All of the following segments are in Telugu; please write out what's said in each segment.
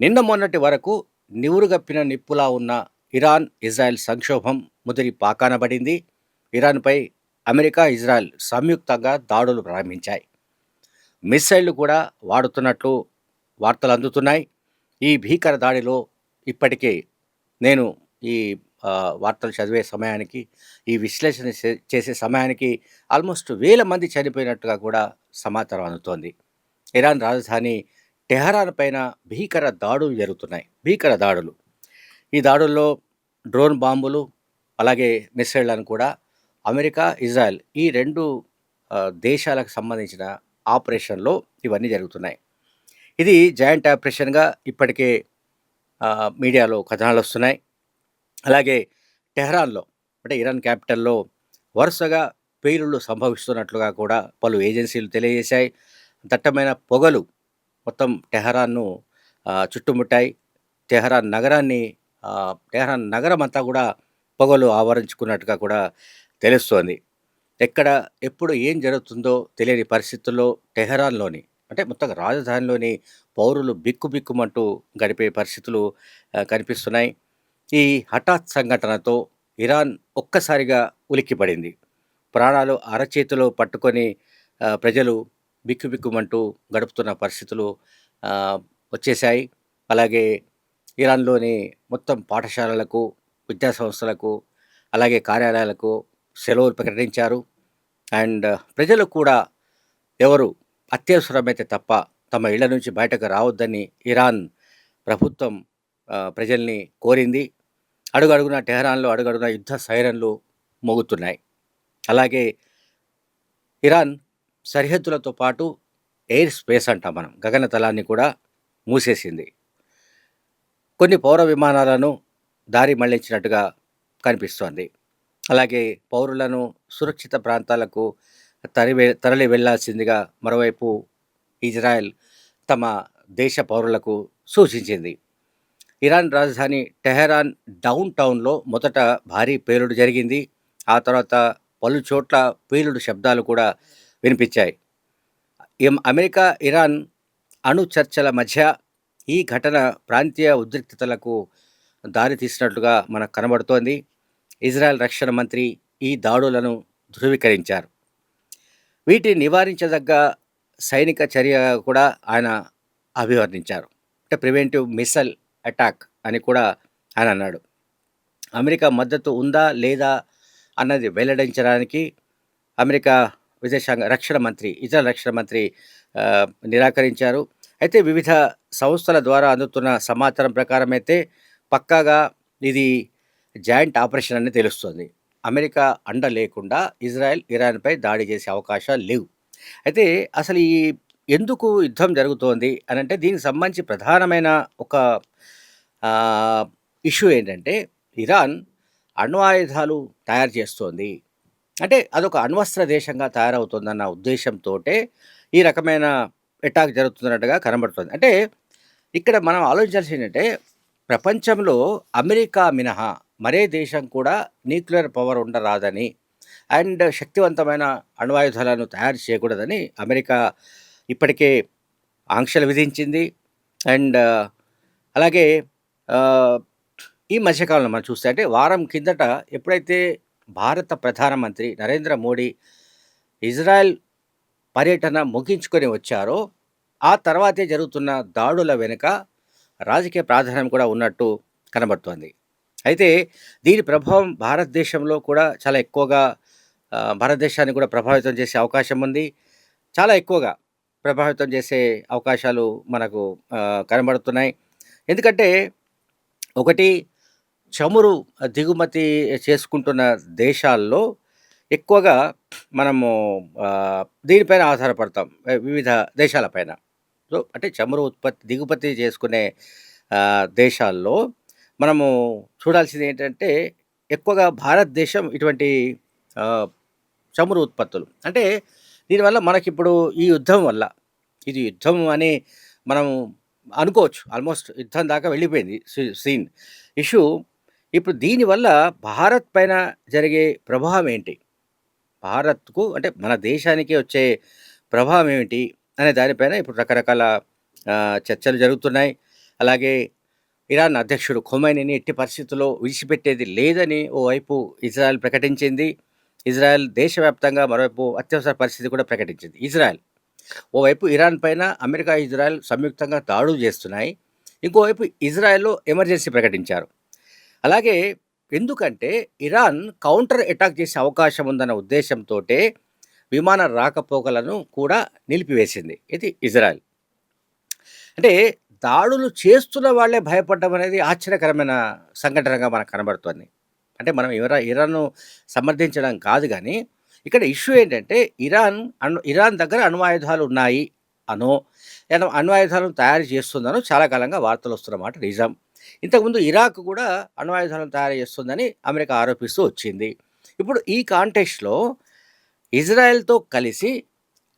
నిన్న మొన్నటి వరకు నివురుగప్పిన నిప్పులా ఉన్న ఇరాన్ ఇజ్రాయెల్ సంక్షోభం ముదిరి పాకాన పడింది. ఇరాన్పై అమెరికా, ఇజ్రాయెల్ సంయుక్తంగా దాడులు ప్రారంభించాయి. మిస్సైళ్లు కూడా వాడుతున్నట్లు వార్తలు అందుతున్నాయి. ఈ భీకర దాడిలో ఇప్పటికే నేను ఈ వార్తలు చదివే సమయానికి, ఈ విశ్లేషణ చేసే సమయానికి ఆల్మోస్ట్ వేల మంది చనిపోయినట్టుగా కూడా సమాచారం అందుతోంది. ఇరాన్ రాజధాని టెహరాన్ పైన భీకర దాడులు జరుగుతున్నాయి. భీకర దాడులు. ఈ దాడుల్లో డ్రోన్ బాంబులు, అలాగే మిస్సైళ్లను కూడా అమెరికా, ఇజ్రాయెల్ ఈ 2 దేశాలకు సంబంధించిన ఆపరేషన్‌లో ఇవన్నీ జరుగుతున్నాయి. ఇది జాయింట్ ఆపరేషన్‌గా ఇప్పటికే మీడియాలో కథనాలొస్తున్నాయి. అలాగే టెహరాన్‌లో అంటే ఇరాన్ క్యాపిటల్‌లో వరుసగా పేలుళ్లు సంభవిస్తున్నట్లుగా కూడా పలు ఏజెన్సీలు తెలియజేశాయి. దట్టమైన పొగలు మొత్తం టెహరాన్‌ను చుట్టుముట్టాయి. టెహరాన్ నగరం అంతా కూడా పొగలు ఆవరించుకున్నట్టుగా కూడా తెలుస్తోంది. ఎక్కడ, ఎప్పుడు ఏం జరుగుతుందో తెలియని పరిస్థితుల్లో టెహరాన్‌లోని అంటే మొత్తం రాజధానిలోని పౌరులు బిక్కుబిక్కుమంటూ గడిపే పరిస్థితులు కనిపిస్తున్నాయి. ఈ హఠాత్ సంఘటనతో ఇరాన్ ఒక్కసారిగా ఉలిక్కిపడింది. ప్రాణాలు అరచేతిలో పట్టుకొని ప్రజలు బిక్కుబిక్కుమంటూ గడుపుతున్న పరిస్థితులు వచ్చేశాయి. అలాగే ఇరాన్‌లోని మొత్తం పాఠశాలలకు, విద్యా సంస్థలకు, అలాగే కార్యాలయాలకు సెలవులు ప్రకటించారు. అండ్ ప్రజలు కూడా ఎవరు అత్యవసరమైతే తప్ప తమ ఇళ్ల నుంచి బయటకు రావద్దని ఇరాన్ ప్రభుత్వం ప్రజల్ని కోరింది. అడుగడుగున టెహరాన్‌లో అడుగడుగున యుద్ధ సైరన్లు మోగుతున్నాయి. అలాగే ఇరాన్ సరిహద్దులతో పాటు ఎయిర్ స్పేస్ అంటాం మనం, గగనతలాన్ని కూడా మూసేసింది. కొన్ని పౌర విమానాలను దారి మళ్లించినట్టుగా కనిపిస్తోంది. అలాగే పౌరులను సురక్షిత ప్రాంతాలకు తరలి వెళ్లాల్సిందిగా మరోవైపు ఇజ్రాయెల్ తమ దేశ పౌరులకు సూచించింది. ఇరాన్ రాజధాని టెహరాన్ డౌన్ టౌన్లో మొదట భారీ పేలుడు జరిగింది. ఆ తర్వాత పలు చోట్ల పేలుడు శబ్దాలు కూడా వినిపించాయి. అమెరికా, ఇరాన్ అణు చర్చల మధ్య ఈ ఘటన ప్రాంతీయ ఉద్రిక్తతలకు దారితీసినట్లుగా మనకు కనబడుతోంది. ఇజ్రాయెల్ రక్షణ మంత్రి ఈ దాడులను ధృవీకరించారు. వీటిని నివారించదగ్గ సైనిక చర్య కూడా ఆయన అభివర్ణించారు. అంటే ప్రివెంటివ్ మిస్సైల్ అటాక్ అని కూడా ఆయన అన్నాడు. అమెరికా మద్దతు ఉందా లేదా అన్నది వెల్లడించడానికి అమెరికా ఇజ్రాయెల్ రక్షణ మంత్రి నిరాకరించారు. అయితే వివిధ సంస్థల ద్వారా అందుతున్న సమాచారం ప్రకారం అయితే పక్కాగా ఇది జాయింట్ ఆపరేషన్ అని తెలుస్తుంది. అమెరికా అండ లేకుండా ఇజ్రాయెల్ ఇరాన్పై దాడి చేసే అవకాశాలు లేవు. అయితే అసలు ఎందుకు యుద్ధం జరుగుతోంది అని అంటే దీనికి సంబంధించి ప్రధానమైన ఒక ఇష్యూ ఏంటంటే ఇరాన్ అణు ఆయుధాలు తయారు చేస్తోంది. అంటే అదొక అణ్వస్త్ర దేశంగా తయారవుతుందన్న ఉద్దేశంతోటే ఈ రకమైన అటాక్ జరుగుతున్నట్టుగా కనబడుతుంది. అంటే ఇక్కడ మనం ఆలోచించాల్సింది ఏంటంటే ప్రపంచంలో అమెరికా మినహా మరే దేశం కూడా న్యూక్లియర్ పవర్ ఉండరాదని అండ్ శక్తివంతమైన అణ్వాయుధాలను తయారు చేయకూడదని అమెరికా ఇప్పటికే ఆంక్షలు విధించింది. అండ్ అలాగే ఈ మధ్యకాలంలో మనం చూస్తే అంటే వారం కిందట ఎప్పుడైతే భారత ప్రధానమంత్రి నరేంద్ర మోడీ ఇజ్రాయెల్ పర్యటన ముగించుకొని వచ్చారో ఆ తర్వాతే జరుగుతున్న దాడుల వెనుక రాజకీయ ప్రాధాన్యం కూడా ఉన్నట్టు కనబడుతోంది. అయితే దీని ప్రభావం భారతదేశంలో కూడా చాలా ఎక్కువగా భారతదేశాన్ని కూడా ప్రభావితం చేసే అవకాశం ఉంది. చాలా ఎక్కువగా ప్రభావితం చేసే అవకాశాలు మనకు కనబడుతున్నాయి. ఎందుకంటే ఒకటి చమురు దిగుమతి చేసుకుంటున్న దేశాల్లో ఎక్కువగా మనము దీనిపైన ఆధారపడతాం వివిధ దేశాలపైన. సో అంటే చమురు దిగుమతి చేసుకునే దేశాల్లో మనము చూడాల్సింది ఏంటంటే ఎక్కువగా భారతదేశం ఇటువంటి చమురు ఉత్పత్తులు అంటే దీనివల్ల మనకిప్పుడు ఈ యుద్ధం వల్ల ఇది యుద్ధం అని మనం అనుకోవచ్చు. ఆల్మోస్ట్ యుద్ధం దాకా వెళ్ళిపోయింది సీన్ ఇష్యూ. ఇప్పుడు దీనివల్ల భారత్ పైన జరిగే ప్రభావం ఏంటి, భారత్కు అంటే మన దేశానికి వచ్చే ప్రభావం ఏమిటి అనే దానిపైన ఇప్పుడు రకరకాల చర్చలు జరుగుతున్నాయి. అలాగే ఇరాన్ అధ్యక్షుడు ఖొమైనీని ఎట్టి పరిస్థితుల్లో విడిచిపెట్టేది లేదని ఓవైపు ఇజ్రాయెల్ ప్రకటించింది. ఇజ్రాయెల్ దేశవ్యాప్తంగా మరోవైపు అత్యవసర పరిస్థితి కూడా ప్రకటించింది. ఇజ్రాయెల్ ఓవైపు ఇరాన్ పైన అమెరికా, ఇజ్రాయెల్ సంయుక్తంగా దాడులు చేస్తున్నాయి. ఇంకోవైపు ఇజ్రాయెల్‌లో ఎమర్జెన్సీ ప్రకటించారు. అలాగే ఎందుకంటే ఇరాన్ కౌంటర్ అటాక్ చేసే అవకాశం ఉందన్న ఉద్దేశంతోటే విమాన రాకపోకలను కూడా నిలిపివేసింది. ఇది ఇజ్రాయెల్. అంటే దాడులు చేస్తున్న వాళ్ళే భయపడడం అనేది ఆశ్చర్యకరమైన సంఘటనగా మనకు కనబడుతోంది. అంటే మనం ఇరాన్‌ను సమర్థించడం కాదు గానీ, ఇక్కడ ఇష్యూ ఏంటంటే ఇరాన్ దగ్గర అణ్వాయుధాలు ఉన్నాయి అనో, లేదా అణ్వాయుధాలను తయారు చేస్తుందనో చాలా కాలంగా వార్తలొస్తున్న మాట నిజం. ఇంతకుముందు ఇరాక్ కూడా అణ్వాయుధాలను తయారు చేస్తుందని అమెరికా ఆరోపిస్తూ వచ్చింది. ఇప్పుడు ఈ కాంటెక్స్ట్‌లో ఇజ్రాయెల్‌తో కలిసి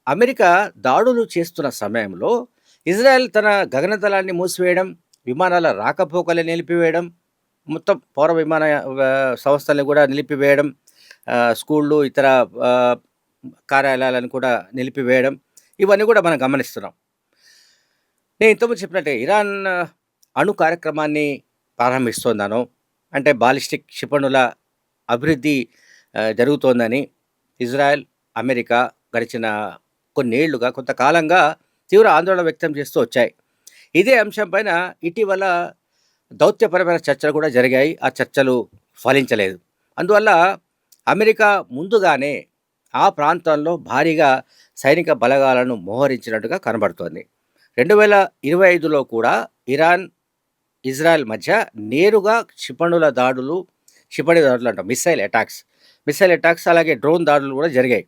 అమెరికా దాడులు చేస్తున్న సమయంలో ఇజ్రాయెల్ తన గగనతలాన్ని మూసివేయడం, విమానాల రాకపోకలు నిలిపివేయడం, మొత్తం పౌర విమాన సంస్థల్ని కూడా నిలిపివేయడం, స్కూళ్ళు, ఇతర ఆహ్, కార్యాలయాలను కూడా నిలిపివేయడం, ఇవన్నీ కూడా మనం గమనిస్తున్నాం. నేను ఇంతకుముందు చెప్పినట్టే ఇరాన్ అణు కార్యక్రమాన్ని ప్రారంభిస్తోందనో, అంటే బాలిస్టిక్ క్షిపణుల అభివృద్ధి జరుగుతోందని ఇజ్రాయెల్, అమెరికా గడిచిన కొన్నేళ్లుగా, కొంతకాలంగా తీవ్ర ఆందోళన వ్యక్తం చేస్తూ వచ్చాయి. ఇదే అంశం పైన ఇటీవల దౌత్యపరమైన చర్చలు కూడా జరిగాయి. ఆ చర్చలు ఫలించలేదు. అందువల్ల అమెరికా ముందుగానే ఆ ప్రాంతంలో భారీగా సైనిక బలగాలను మోహరించినట్టుగా కనబడుతోంది. 2025లో కూడా ఇరాన్, ఇజ్రాయెల్ మధ్య నేరుగా క్షిపణి దాడులు అంటాం, మిస్సైల్ అటాక్స్ అలాగే డ్రోన్ దాడులు కూడా జరిగాయి.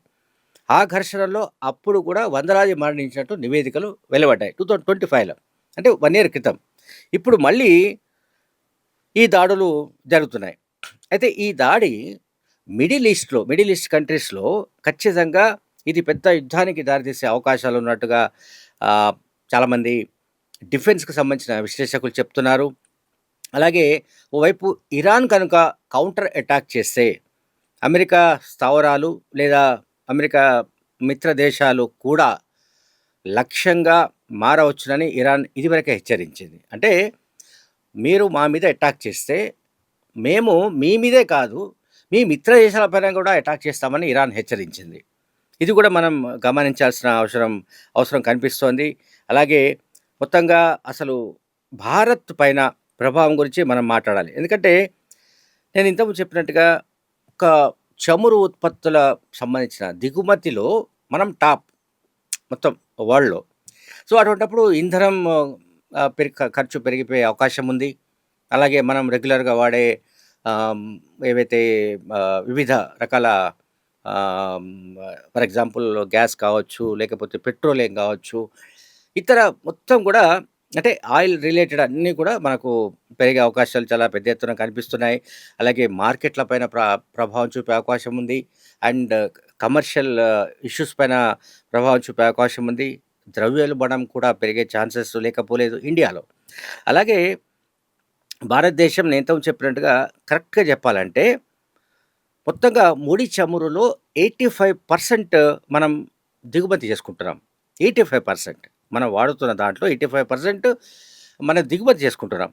ఆ ఘర్షణలో అప్పుడు కూడా వందలాది మరణించినట్టు నివేదికలు వెలువడ్డాయి 2025లో, అంటే 1 ఇయర్ క్రితం. ఇప్పుడు మళ్ళీ ఈ దాడులు జరుగుతున్నాయి. అయితే ఈ దాడి మిడిల్ ఈస్ట్ కంట్రీస్‌లో ఖచ్చితంగా ఇది పెద్ద యుద్ధానికి దారితీసే అవకాశాలు ఉన్నట్టుగా ఆహ్, చాలామంది డిఫెన్స్‌కి సంబంధించిన విశ్లేషకులు చెప్తున్నారు. అలాగే ఓవైపు ఇరాన్ కనుక కౌంటర్ అటాక్ చేస్తే అమెరికా స్థావరాలు లేదా అమెరికా మిత్ర దేశాలు కూడా లక్ష్యంగా మారవచ్చునని ఇరాన్ ఇదివరకే హెచ్చరించింది. అంటే మీరు మా మీద అటాక్ చేస్తే మేము మీ మీదే కాదు, మీ మిత్ర దేశాల పైన కూడా అటాక్ చేస్తామని ఇరాన్ హెచ్చరించింది. ఇది కూడా మనం గమనించాల్సిన అవసరం కనిపిస్తోంది. అలాగే మొత్తంగా అసలు భారత్ పైన ప్రభావం గురించి మనం మాట్లాడాలి. ఎందుకంటే నేను ఇంతకుముందు చెప్పినట్టుగా ఒక చమురు ఉత్పత్తుల సంబంధించిన దిగుమతిలో మనం టాప్ మొత్తం వరల్డ్‌లో. సో, అటువంటప్పుడు ఇంధనం ఖర్చు పెరిగిపోయే అవకాశం ఉంది. అలాగే మనం రెగ్యులర్‌గా వాడే ఆహ్, ఏవైతే వివిధ రకాల ఆహ్, ఫర్ ఎగ్జాంపుల్ గ్యాస్ కావచ్చు, లేకపోతే పెట్రోలియం కావచ్చు, ఇతర మొత్తం కూడా, అంటే ఆయిల్ రిలేటెడ్ అన్నీ కూడా మనకు పెరిగే అవకాశాలు చాలా పెద్ద ఎత్తున కనిపిస్తున్నాయి. అలాగే మార్కెట్ల పైన ప్రభావం చూపే అవకాశం ఉంది. అండ్ కమర్షియల్ ఇష్యూస్ పైన ప్రభావం చూపే అవకాశం ఉంది. ద్రవ్యోల్బణం కూడా పెరిగే ఛాన్సెస్ లేకపోలేదు ఇండియాలో. అలాగే భారతదేశం నేను ఇంతకుముందు చెప్పినట్టుగా కరెక్ట్‌గా చెప్పాలంటే మొత్తంగా ముడి చమురులో 85% మనం దిగుమతి చేసుకుంటున్నాం. 85% మనం వాడుతున్న దాంట్లో 85% మనం దిగుమతి చేసుకుంటున్నాం.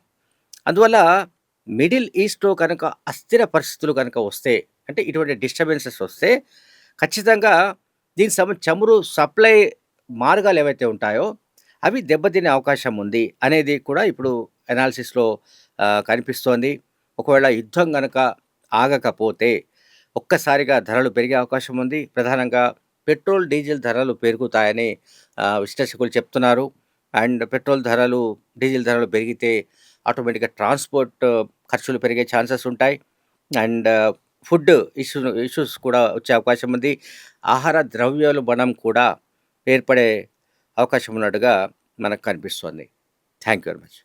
అందువల్ల మిడిల్ ఈస్ట్‌లో కనుక అస్థిర పరిస్థితులు కనుక వస్తే, అంటే ఇటువంటి డిస్టర్బెన్సెస్ వస్తే ఖచ్చితంగా దీనికి చమురు సప్లై మార్గాలు ఏవైతే ఉంటాయో అవి దెబ్బతినే అవకాశం ఉంది అనేది కూడా ఇప్పుడు అనాలిసిస్‌లో కనిపిస్తోంది. ఒకవేళ యుద్ధం గనక ఆగకపోతే ఒక్కసారిగా ధరలు పెరిగే అవకాశం ఉంది. ప్రధానంగా పెట్రోల్, డీజిల్ ధరలు పెరుగుతాయని విశ్లేషకులు చెప్తున్నారు. అండ్ పెట్రోల్ ధరలు, డీజిల్ ధరలు పెరిగితే ఆటోమేటిక్‌గా ట్రాన్స్‌పోర్ట్ ఖర్చులు పెరిగే ఛాన్సెస్ ఉంటాయి. అండ్ ఫుడ్ ఇష్యూస్ కూడా వచ్చే అవకాశం ఉంది. ఆహార ద్రవ్యోల్బణం కూడా ఏర్పడే అవకాశం ఉన్నట్టుగా మనకు కనిపిస్తోంది. Thank you very much.